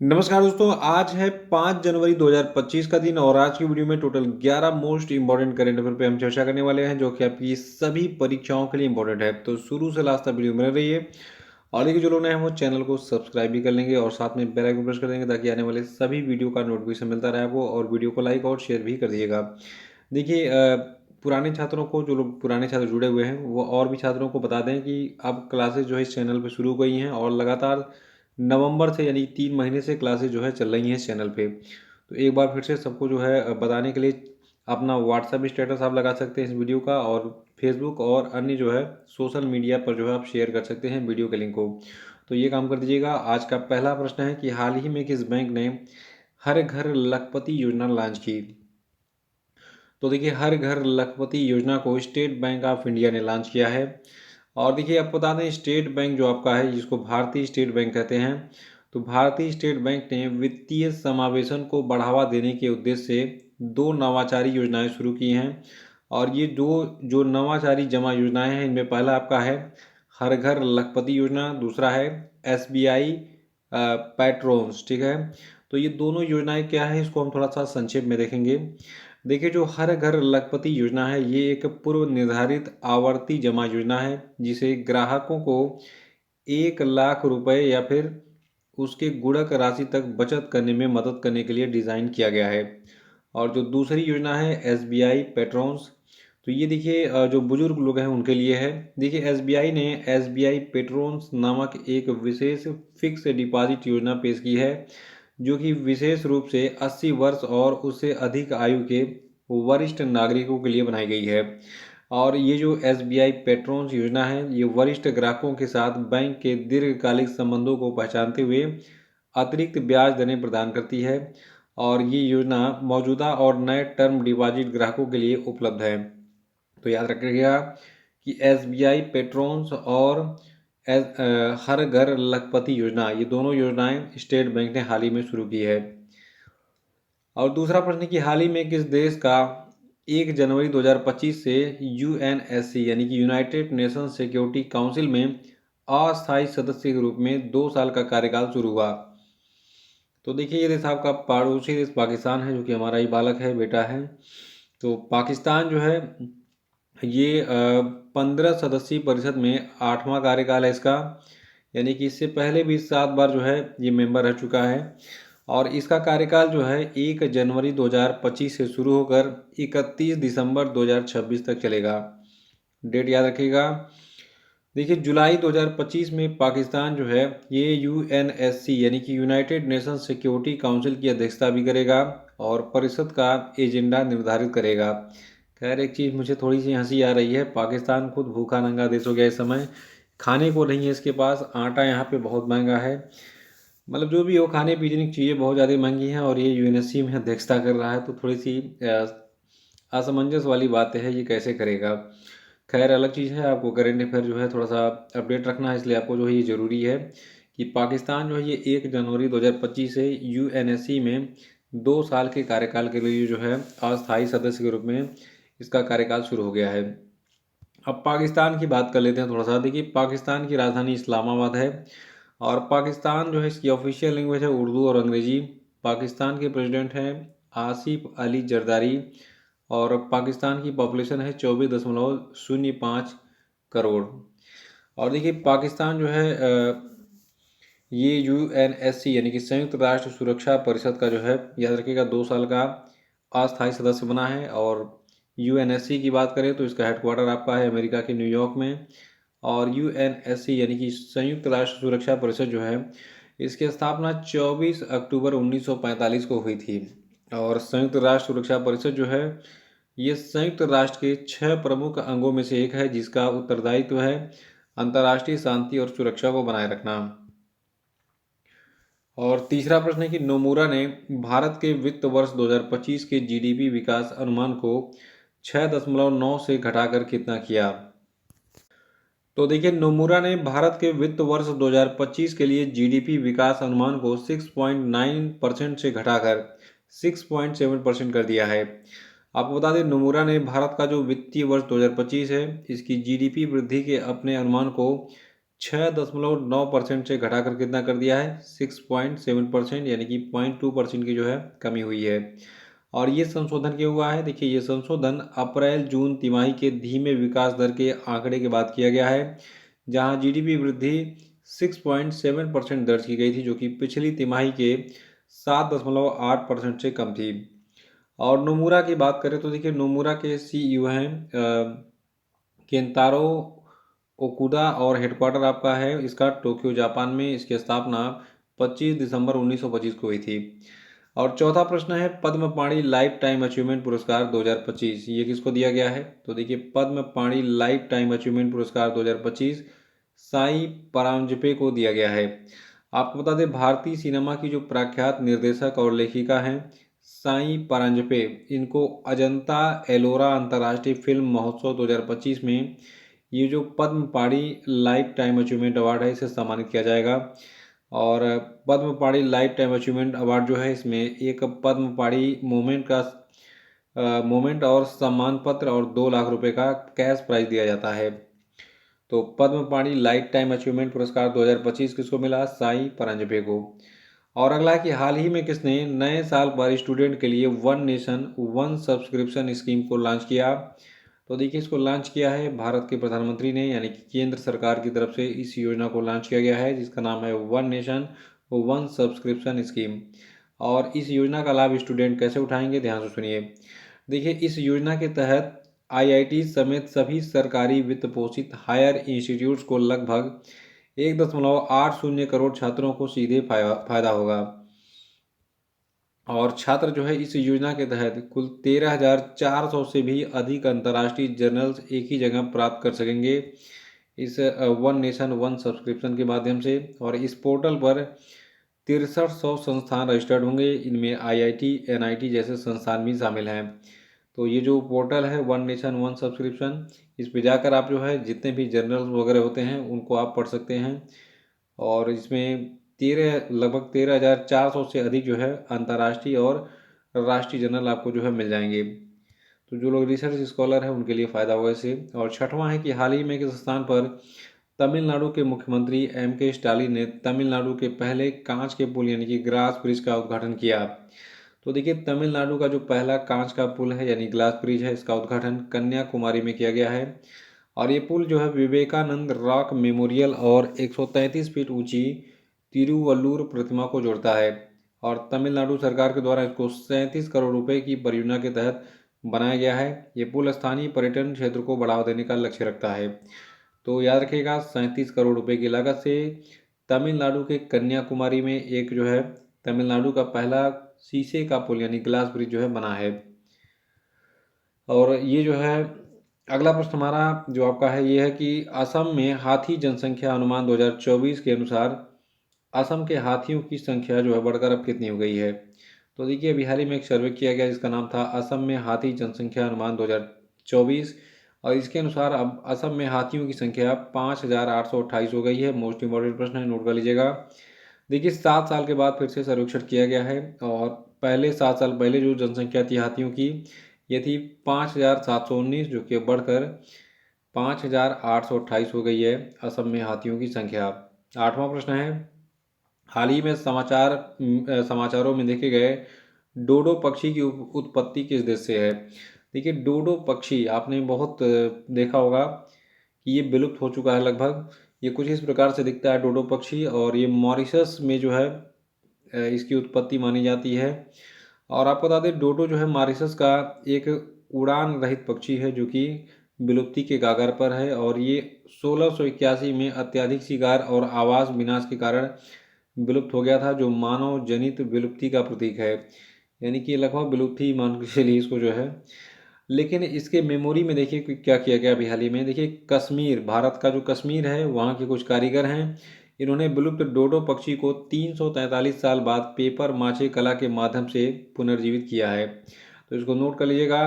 नमस्कार दोस्तों, आज है 5 जनवरी 2025 का दिन और आज की वीडियो में total 11 most important current affair पे हम चर्चा करने वाले हैं जो कि आपकी सभी परीक्षाओं के लिए इंपॉर्टेंट है। तो शुरू से लास्ट तक वीडियो में रहिए और देखिए जो लोग नए हैं वो चैनल को सब्सक्राइब भी कर लेंगे और साथ में बेल आइकन प्रेस कर देंगे ताकि आने वाले सभी वीडियो का नोटिफिकेशन मिलता रहे आपको और वीडियो को लाइक और शेयर भी कर दीजिएगा। देखिए पुराने छात्रों को, जो लोग पुराने छात्र जुड़े हुए हैं वो और भी छात्रों को बता दें कि अब क्लासेस जो है इस चैनल पर शुरू हो गई हैं और लगातार नवंबर से यानी 3 महीने से क्लासेस जो है चल रही हैं इस चैनल पे। तो एक बार फिर से सबको जो है बताने के लिए अपना व्हाट्सएप स्टेटस आप लगा सकते हैं इस वीडियो का और फेसबुक और अन्य जो है सोशल मीडिया पर जो है आप शेयर कर सकते हैं वीडियो के लिंक को। तो ये काम कर दीजिएगा। आज का पहला प्रश्न है कि हाल ही में किस बैंक ने हर घर लखपति योजना लॉन्च की। तो देखिए हर घर लखपति योजना को स्टेट बैंक ऑफ इंडिया ने लॉन्च किया है। और देखिए आपको बता दें स्टेट बैंक जो आपका है जिसको भारतीय स्टेट बैंक कहते हैं, तो भारतीय स्टेट बैंक ने वित्तीय समावेशन को बढ़ावा देने के उद्देश्य से दो नवाचारी योजनाएं शुरू की हैं। और ये दो जो नवाचारी जमा योजनाएं हैं इनमें पहला आपका है हर घर लखपति योजना, दूसरा है एसबीआई पैट्रोन्स। ठीक है, तो ये दोनों योजनाएं क्या है इसको हम थोड़ा सा संक्षेप में देखेंगे। देखिए जो हर घर लखपति योजना है ये एक पूर्व निर्धारित आवर्ती जमा योजना है जिसे ग्राहकों को 1 लाख रुपए या फिर उसके गुणक राशि तक बचत करने में मदद करने के लिए डिज़ाइन किया गया है। और जो दूसरी योजना है एसबीआई पेट्रोन्स, तो ये देखिए जो बुजुर्ग लोग हैं उनके लिए है। देखिए एसबीआई ने एसबीआई पेट्रोन्स नामक एक विशेष फिक्स डिपॉजिट योजना पेश की है जो कि विशेष रूप से 80 वर्ष और उससे अधिक आयु के वरिष्ठ नागरिकों के लिए बनाई गई है। और ये जो एसबीआई पेट्रोन्स योजना है ये वरिष्ठ ग्राहकों के साथ बैंक के दीर्घकालिक संबंधों को पहचानते हुए अतिरिक्त ब्याज दरें प्रदान करती है। और ये योजना मौजूदा और नए टर्म डिपॉजिट ग्राहकों के लिए उपलब्ध है। तो याद रखिएगा कि एसबीआई पेट्रोन्स और हर घर लखपति योजना ये दोनों योजनाएं स्टेट बैंक ने हाल ही में शुरू की है। और दूसरा प्रश्न कि हाल ही में किस देश का 1 जनवरी 2025 से यूएनएससी यानी कि यूनाइटेड नेशन सिक्योरिटी काउंसिल में अस्थायी सदस्य के रूप में 2 साल का कार्यकाल शुरू हुआ। तो देखिए ये देश आपका पड़ोसी देश पाकिस्तान है जो कि हमारा ही बालक है, बेटा है। तो पाकिस्तान जो है ये 15 सदस्यीय परिषद में 8वां कार्यकाल है इसका, यानी कि इससे पहले भी 7 बार जो है ये मेंबर रह चुका है। और इसका कार्यकाल जो है 1 जनवरी 2025 से शुरू होकर 31 दिसंबर 2026 तक चलेगा। डेट याद रखिएगा। देखिए जुलाई 2025 में पाकिस्तान जो है ये यूएनएससी यानी कि यूनाइटेड नेशन सिक्योरिटी काउंसिल की अध्यक्षता भी करेगा और परिषद का एजेंडा निर्धारित करेगा। खैर एक चीज़ मुझे थोड़ी सी हंसी आ रही है, पाकिस्तान खुद भूखा नंगा देश हो गया इस समय, खाने को नहीं है इसके पास, आटा यहाँ पे बहुत महंगा है। मतलब जो भी हो खाने पीने की चीज़ें बहुत ज़्यादा महंगी हैं और ये यूएनएससी में अध्यक्षता कर रहा है, तो थोड़ी सी असमंजस वाली बात है, ये कैसे करेगा। खैर अलग चीज़ है, आपको करेंट अफेयर जो है थोड़ा सा अपडेट रखना है, इसलिए आपको जो है ये ज़रूरी है कि पाकिस्तान जो है ये 1 जनवरी 2025 से यूएनएससी में 2 साल के कार्यकाल के लिए जो है अस्थायी सदस्य के रूप में इसका कार्यकाल शुरू हो गया है। अब पाकिस्तान की बात कर लेते हैं थोड़ा सा। देखिए पाकिस्तान की राजधानी इस्लामाबाद है और पाकिस्तान जो है इसकी ऑफिशियल लैंग्वेज है उर्दू और अंग्रेज़ी। पाकिस्तान के प्रेसिडेंट हैं आसिफ अली जरदारी और पाकिस्तान की पॉपुलेशन है 24.05 करोड़। और देखिए पाकिस्तान जो है ये यूएनएससी यानी कि संयुक्त राष्ट्र सुरक्षा परिषद का जो है याद रखिएगा 2 साल का अस्थायी सदस्य बना है। और यूएनएससी की बात करें तो इसका हेडक्वार्टर आपका है अमेरिका के न्यूयॉर्क में। और यूएनएससी यानी कि संयुक्त राष्ट्र सुरक्षा परिषद जो है इसकी स्थापना 24 अक्टूबर 1945 को हुई थी। और संयुक्त राष्ट्र सुरक्षा परिषद जो है ये संयुक्त राष्ट्र के 6 प्रमुख अंगों में से एक है जिसका उत्तरदायित्व है अंतर्राष्ट्रीय शांति और सुरक्षा को बनाए रखना। और तीसरा प्रश्न है कि नोमुरा ने भारत के वित्त वर्ष 2025 के जीडीपी विकास अनुमान को 6.9 से घटाकर कितना किया। तो देखिए नोमुरा ने भारत के वित्त वर्ष 2025 के लिए जीडीपी विकास अनुमान को 6.9% से घटाकर 6.7% कर दिया है। आपको बता दें नोमुरा ने भारत का जो वित्तीय वर्ष 2025 है इसकी जीडीपी वृद्धि के अपने अनुमान को 6.9% से घटाकर कितना कर दिया है 6.7%, यानी कि 0.2% की जो है कमी हुई है। और ये संशोधन क्यों हुआ है? देखिए, ये संशोधन अप्रैल जून तिमाही के धीमे विकास दर के आंकड़े के बाद किया गया है, जहां जीडीपी वृद्धि 6.7% दर्ज की गई थी, जो कि पिछली तिमाही के 7.8% से कम थी। और नोमुरा की बात करें तो देखिए, नोमुरा के सीईओ हैं केंतारो ओकुडा, और हेडक्वार्टर आपका है इसका टोक्यो जापान में। इसकी स्थापना 25 दिसंबर 1925 को हुई थी। और चौथा प्रश्न है, पद्म पाणि लाइफ टाइम अचीवमेंट पुरस्कार 2025 ये किसको दिया गया है? तो देखिए, पद्म पाणि लाइफ टाइम अचीवमेंट पुरस्कार 2025 साई परांजपे को दिया गया है। आपको बता दें, भारतीय सिनेमा की जो प्रख्यात निर्देशक और लेखिका हैं साई परांजपे, इनको अजंता एलोरा अंतर्राष्ट्रीय फिल्म महोत्सव 2025 में ये जो पद्म पाणि लाइफ टाइम अचीवमेंट अवार्ड है इसे सम्मानित किया जाएगा। और पद्म पाणि लाइफ टाइम अचीवमेंट अवार्ड जो है, इसमें एक पद्म पाणि मोमेंट और सम्मान पत्र और 2 लाख रुपए का कैश प्राइज दिया जाता है। तो पद्म पाणि लाइफ टाइम अचीवमेंट पुरस्कार 2025 किसको मिला? साई परांजपे को। और अगला है कि हाल ही में किसने नए साल पर स्टूडेंट के लिए one nation one subscription scheme को लॉन्च किया? तो देखिए, इसको लॉन्च किया है भारत के प्रधानमंत्री ने, यानी कि केंद्र सरकार की तरफ से इस योजना को लॉन्च किया गया है, जिसका नाम है one nation one subscription scheme. और इस योजना का लाभ स्टूडेंट कैसे उठाएंगे, ध्यान से सुनिए। देखिए, इस योजना के तहत आईआईटी समेत सभी सरकारी वित्त पोषित हायर इंस्टीट्यूट्स को लगभग 1.80 करोड़ छात्रों को सीधे फायदा होगा। और छात्र जो है इस योजना के तहत कुल 13,400 से भी अधिक अंतर्राष्ट्रीय जर्नल्स एक ही जगह प्राप्त कर सकेंगे इस वन नेशन वन सब्सक्रिप्शन के माध्यम से। और इस पोर्टल पर 6300 संस्थान रजिस्टर्ड होंगे, इनमें आईआईटी एनआईटी जैसे संस्थान भी शामिल हैं। तो ये जो पोर्टल है वन नेशन वन सब्सक्रिप्शन, इस पे जाकर आप जो है जितने भी जर्नल्स वगैरह होते हैं उनको आप पढ़ सकते हैं। और इसमें 13,400 से अधिक जो है अंतर्राष्ट्रीय और राष्ट्रीय जर्नल आपको जो है मिल जाएंगे। तो जो लोग रिसर्च स्कॉलर हैं उनके लिए फ़ायदा होगा इससे। और छठवां है कि हाल ही में किस स्थान पर तमिलनाडु के मुख्यमंत्री के स्टालिन ने तमिलनाडु के पहले कांच के पुल यानी कि ग्लास ब्रिज का उद्घाटन किया? तो देखिए, तमिलनाडु का जो पहला कांच का पुल है यानी ग्लास ब्रिज है, इसका उद्घाटन कन्याकुमारी में किया गया है। और ये पुल जो है विवेकानंद रॉक मेमोरियल और 133 फीट ऊंची तिरुवल्लुर प्रतिमा को जोड़ता है। और तमिलनाडु सरकार के द्वारा इसको 37 करोड़ रुपए की परियोजना के तहत बनाया गया है। ये पुल स्थानीय पर्यटन क्षेत्र को बढ़ावा देने का लक्ष्य रखता है। तो याद रखिएगा, 37 करोड़ रुपए की लागत से तमिलनाडु के कन्याकुमारी में एक जो है तमिलनाडु का पहला शीशे का पुल यानी ग्लास ब्रिज जो है बना है। और ये जो है अगला प्रश्न हमारा जो आपका है ये है कि असम में हाथी जनसंख्या अनुमान 2024 के अनुसार असम के हाथियों की संख्या जो है बढ़कर अब कितनी हो गई है? तो देखिए, अभी हाल ही में एक सर्वे किया गया जिसका नाम था असम में हाथी जनसंख्या अनुमान 2024, और इसके अनुसार अब असम में हाथियों की संख्या 5,828 हो गई है। मोस्ट इम्पॉर्टेंट प्रश्न है, नोट कर लीजिएगा। देखिए, 7 साल के बाद फिर से सर्वेक्षण किया गया है, और पहले 7 साल पहले जो जनसंख्या थी हाथियों की ये थी 5,719, जो कि बढ़कर 5,828 हो गई है असम में हाथियों की संख्या। आठवां प्रश्न है, हाल ही में समाचारों में देखे गए डोडो पक्षी की उत्पत्ति किस देश से है? देखिए, डोडो पक्षी आपने बहुत देखा होगा कि ये विलुप्त हो चुका है लगभग। ये कुछ इस प्रकार से दिखता है डोडो पक्षी, और ये मॉरिशस में जो है इसकी उत्पत्ति मानी जाती है। और आपको बता दें, डोडो जो है मॉरिशस का एक उड़ान रहित पक्षी है जो कि विलुप्ति के कगार पर है। और ये 1681 में अत्यधिक शिकार और आवास विनाश के कारण विलुप्त हो गया था, जो मानव जनित विलुप्ति का प्रतीक है, यानी कि लगभग विलुप्ति मान के चलिए इसको जो है। लेकिन इसके मेमोरी में देखिए कि क्या किया गया अभी हाल ही में। देखिए, कश्मीर, भारत का जो कश्मीर है वहाँ के कुछ कारीगर हैं, इन्होंने विलुप्त डोडो पक्षी को 343 साल बाद पेपर माछे कला के माध्यम से पुनर्जीवित किया है। तो इसको नोट कर लीजिएगा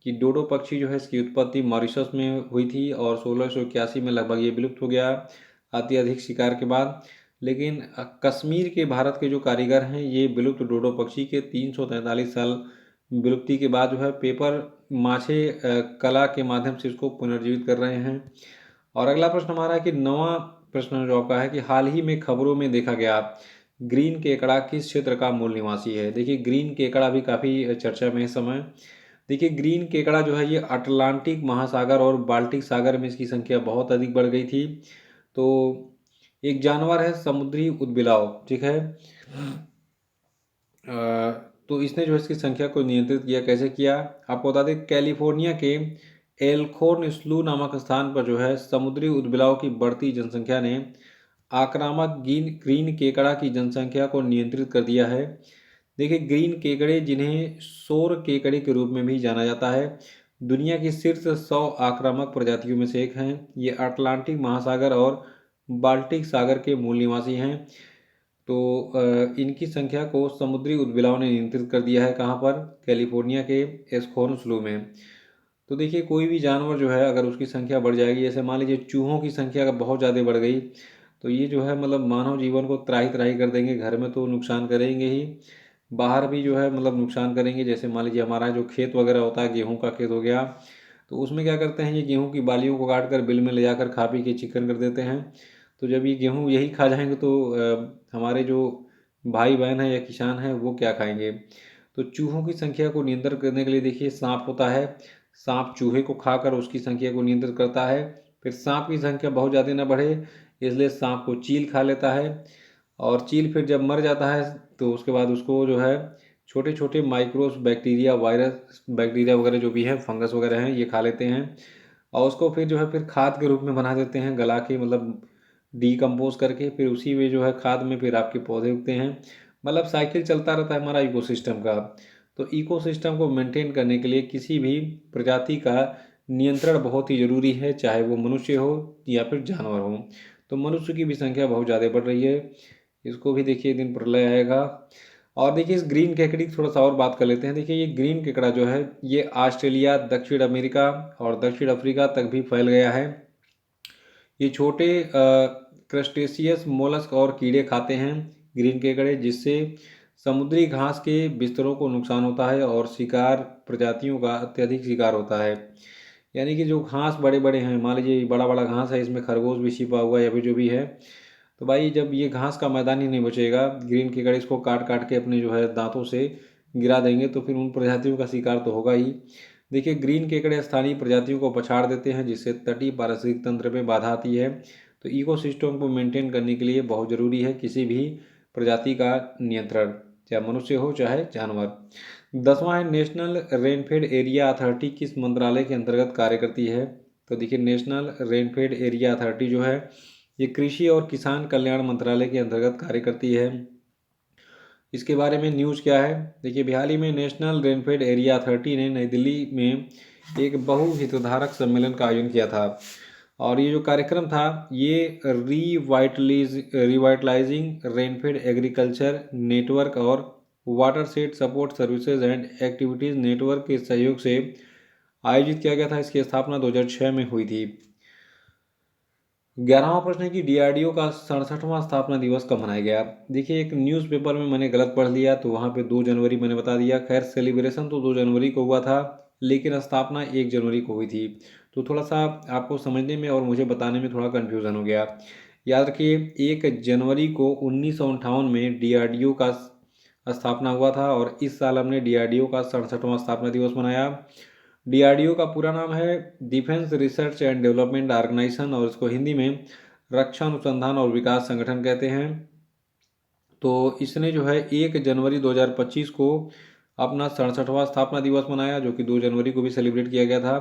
कि डोडो पक्षी जो है इसकी उत्पत्ति मॉरिशस में हुई थी, और 1681 में लगभग ये विलुप्त हो गया अत्यधिक शिकार के बाद। लेकिन कश्मीर के भारत के जो कारीगर हैं ये विलुप्त डोडो पक्षी के 343 साल विलुप्ति के बाद जो है पेपर माछे कला के माध्यम से इसको पुनर्जीवित कर रहे हैं। और अगला प्रश्न हमारा है कि नवा प्रश्न जो आपका है कि हाल ही में खबरों में देखा गया ग्रीन केकड़ा किस क्षेत्र का मूल निवासी है। देखिए ग्रीन केकड़ा भी काफ़ी चर्चा में है इस समय। देखिए ग्रीन केकड़ा जो है ये अटलांटिक महासागर और बाल्टिक सागर में इसकी संख्या बहुत अधिक बढ़ गई थी। तो एक जानवर है समुद्री उदबिलाव, ठीक है। तो इसने जो है इसकी संख्या को नियंत्रित किया, कैसे किया आपको बता दें। कैलिफोर्निया के एल्खोर्न स्लू नामक स्थान पर जो है समुद्री उदबिलाव की बढ़ती जनसंख्या ने आक्रामक ग्रीन केकड़ा की जनसंख्या को नियंत्रित कर दिया है। देखिए ग्रीन केकड़े, जिन्हें सौर केकड़े के रूप में भी जाना जाता है, दुनिया की शीर्ष 100 आक्रामक प्रजातियों में से एक हैं। ये अटलांटिक महासागर और बाल्टिक सागर के मूल निवासी हैं। तो इनकी संख्या को समुद्री उदबिलाव ने नियंत्रित कर दिया है। कहाँ पर? कैलिफोर्निया के एस्कॉर्न स्लू में। तो देखिए कोई भी जानवर जो है अगर उसकी संख्या बढ़ जाएगी, जैसे मान लीजिए चूहों की संख्या अगर बहुत ज़्यादा बढ़ गई, तो ये जो है मतलब मानव जीवन को त्राही त्राही कर देंगे। घर में तो नुकसान करेंगे ही, बाहर भी जो है मतलब नुकसान करेंगे। जैसे मान लीजिए हमारा जो खेत वगैरह होता है, गेहूँ का खेत हो गया, तो उसमें क्या करते हैं, ये गेहूँ की बालियों को काट कर बिल में ले जाकर खा पी के चिकन कर देते हैं। तो जब ये गेहूँ यही खा जाएंगे तो हमारे जो भाई बहन हैं या किसान हैं वो क्या खाएंगे। तो चूहों की संख्या को नियंत्रण करने के लिए देखिए सांप होता है, सांप चूहे को खाकर उसकी संख्या को नियंत्रित करता है। फिर सांप की संख्या बहुत ज़्यादा न बढ़े इसलिए सांप को चील खा लेता है, और चील फिर जब मर जाता है तो उसके बाद उसको जो है छोटे छोटे माइक्रोस बैक्टीरिया, वायरस बैक्टीरिया वगैरह जो भी है, फंगस वगैरह हैं, ये खा लेते हैं। और उसको फिर जो है फिर खाद के रूप में बना देते हैं, गला के मतलब डीकम्पोज करके, फिर उसी में जो है खाद में फिर आपके पौधे उगते हैं। मतलब साइकिल चलता रहता है हमारा इकोसिस्टम का। तो इकोसिस्टम को मेंटेन करने के लिए किसी भी प्रजाति का नियंत्रण बहुत ही ज़रूरी है, चाहे वो मनुष्य हो या फिर जानवर हो। तो मनुष्य की भी संख्या बहुत ज़्यादा बढ़ रही है, इसको भी देखिए दिन प्रलय आएगा। और देखिए इस ग्रीन केकड़ी की थोड़ा सा और बात कर लेते हैं। देखिए ये ग्रीन केकड़ा जो है ये ऑस्ट्रेलिया, दक्षिण अमेरिका और दक्षिण अफ्रीका तक भी फैल गया है। ये छोटे क्रस्टेशियस मोलस्क और कीड़े खाते हैं ग्रीन केकड़े, जिससे समुद्री घास के बिस्तरों को नुकसान होता है और शिकार प्रजातियों का अत्यधिक शिकार होता है। यानी कि जो घास बड़े बड़े हैं, मान लीजिए बड़ा बड़ा घास है, इसमें खरगोश भी छिपा हुआ है या फिर जो भी है, तो भाई जब ये घास का मैदान ही नहीं बचेगा, ग्रीन केकड़े इसको काट काट के अपने जो है दांतों से गिरा देंगे, तो फिर उन प्रजातियों का शिकार तो होगा ही। देखिए ग्रीन केकड़े स्थानीय प्रजातियों को पछाड़ देते हैं, जिससे तटीय पारिस्थितिक तंत्र में बाधा आती है। तो इकोसिस्टम को मेंटेन करने के लिए बहुत ज़रूरी है किसी भी प्रजाति का नियंत्रण, चाहे मनुष्य हो चाहे जानवर। 10वां है नेशनल रेनफेड एरिया अथॉरिटी किस मंत्रालय के अंतर्गत कार्य करती है। तो देखिए नेशनल रेनफेड एरिया अथॉरिटी जो है ये कृषि और किसान कल्याण मंत्रालय के अंतर्गत कार्य करती है। इसके बारे में न्यूज़ क्या है, देखिए हाल ही में नेशनल रेनफेड एरिया अथॉरिटी ने नई दिल्ली में एक बहुहितधारक सम्मेलन का आयोजन किया था। और ये जो कार्यक्रम था ये रिवाइटलाइजिंग रेनफेड एग्रीकल्चर नेटवर्क और watershed support services and activities network के सहयोग से आयोजित किया गया था। इसकी स्थापना 2006 में हुई थी। 11वां प्रश्न है कि डीआरडीओ का 67वां स्थापना दिवस कब मनाया गया। देखिए एक न्यूज़पेपर में मैंने गलत पढ़ लिया, तो वहाँ पे 2 जनवरी मैंने बता दिया। खैर सेलिब्रेशन तो 2 जनवरी को हुआ था, लेकिन स्थापना 1 जनवरी को हुई थी। तो थोड़ा सा आपको समझने में और मुझे बताने में थोड़ा कन्फ्यूज़न हो गया। याद रखिए 1 जनवरी को 1958 में डीआरडीओ का स्थापना हुआ था, और इस साल हमने डीआरडीओ का 67वां स्थापना दिवस मनाया। डीआरडीओ का पूरा नाम है defence research and development organisation, और इसको हिंदी में रक्षा अनुसंधान और विकास संगठन कहते हैं। तो इसने जो है 1 जनवरी 2025 को अपना 67वां स्थापना दिवस मनाया, जो कि 2 जनवरी को भी सेलिब्रेट किया गया था।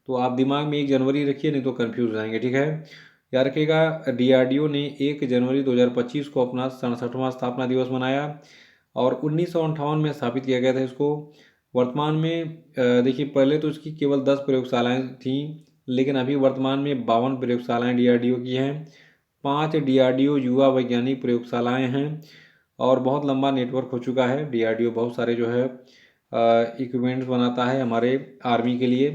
तो आप दिमाग में 1 जनवरी रखिए, नहीं तो कन्फ्यूज हो जाएंगे, ठीक है। याद रखिएगा डीआरडीओ ने 1 जनवरी 2025 को अपना 67वां स्थापना दिवस मनाया, और 1958 में स्थापित किया गया था इसको। वर्तमान में देखिए पहले तो इसकी केवल 10 प्रयोगशालाएं थीं, लेकिन अभी वर्तमान में 52 प्रयोगशालाएं डीआरडीओ की हैं। 5 डीआरडीओ युवा वैज्ञानिक प्रयोगशालाएं हैं, और बहुत लंबा नेटवर्क हो चुका है। डीआरडीओ बहुत सारे जो है इक्विपमेंट्स बनाता है हमारे आर्मी के लिए।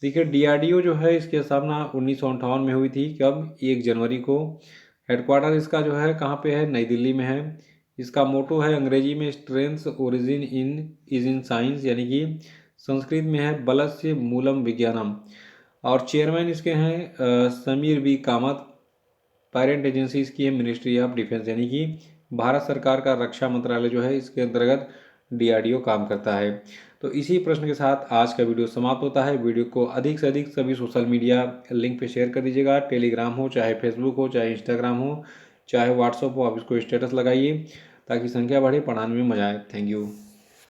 देखिए डीआरडीओ जो है इसकी स्थापना 1958 में हुई थी, कब? 1 जनवरी को। हेडक्वार्टर इसका जो है कहाँ पे है? नई दिल्ली में है। इसका मोटो है अंग्रेजी में स्ट्रेंथ ओरिजिन इन साइंस, यानी कि संस्कृत में है बलस्य मूलम विज्ञानम। और चेयरमैन इसके हैं Sameer B Kamat. Parent agency इसकी है मिनिस्ट्री ऑफ डिफेंस, यानी कि भारत सरकार का रक्षा मंत्रालय जो है इसके अंतर्गत DRDO काम करता है। तो इसी प्रश्न के साथ आज का वीडियो समाप्त होता है। वीडियो को अधिक से अधिक सभी सोशल मीडिया लिंक पे शेयर कर दीजिएगा। टेलीग्राम हो, चाहे फेसबुक हो, चाहे इंस्टाग्राम हो, चाहे व्हाट्सअप हो, आप इसको स्टेटस लगाइए ताकि संख्या बढ़े, पढ़ाने में मजा आए। Thank you.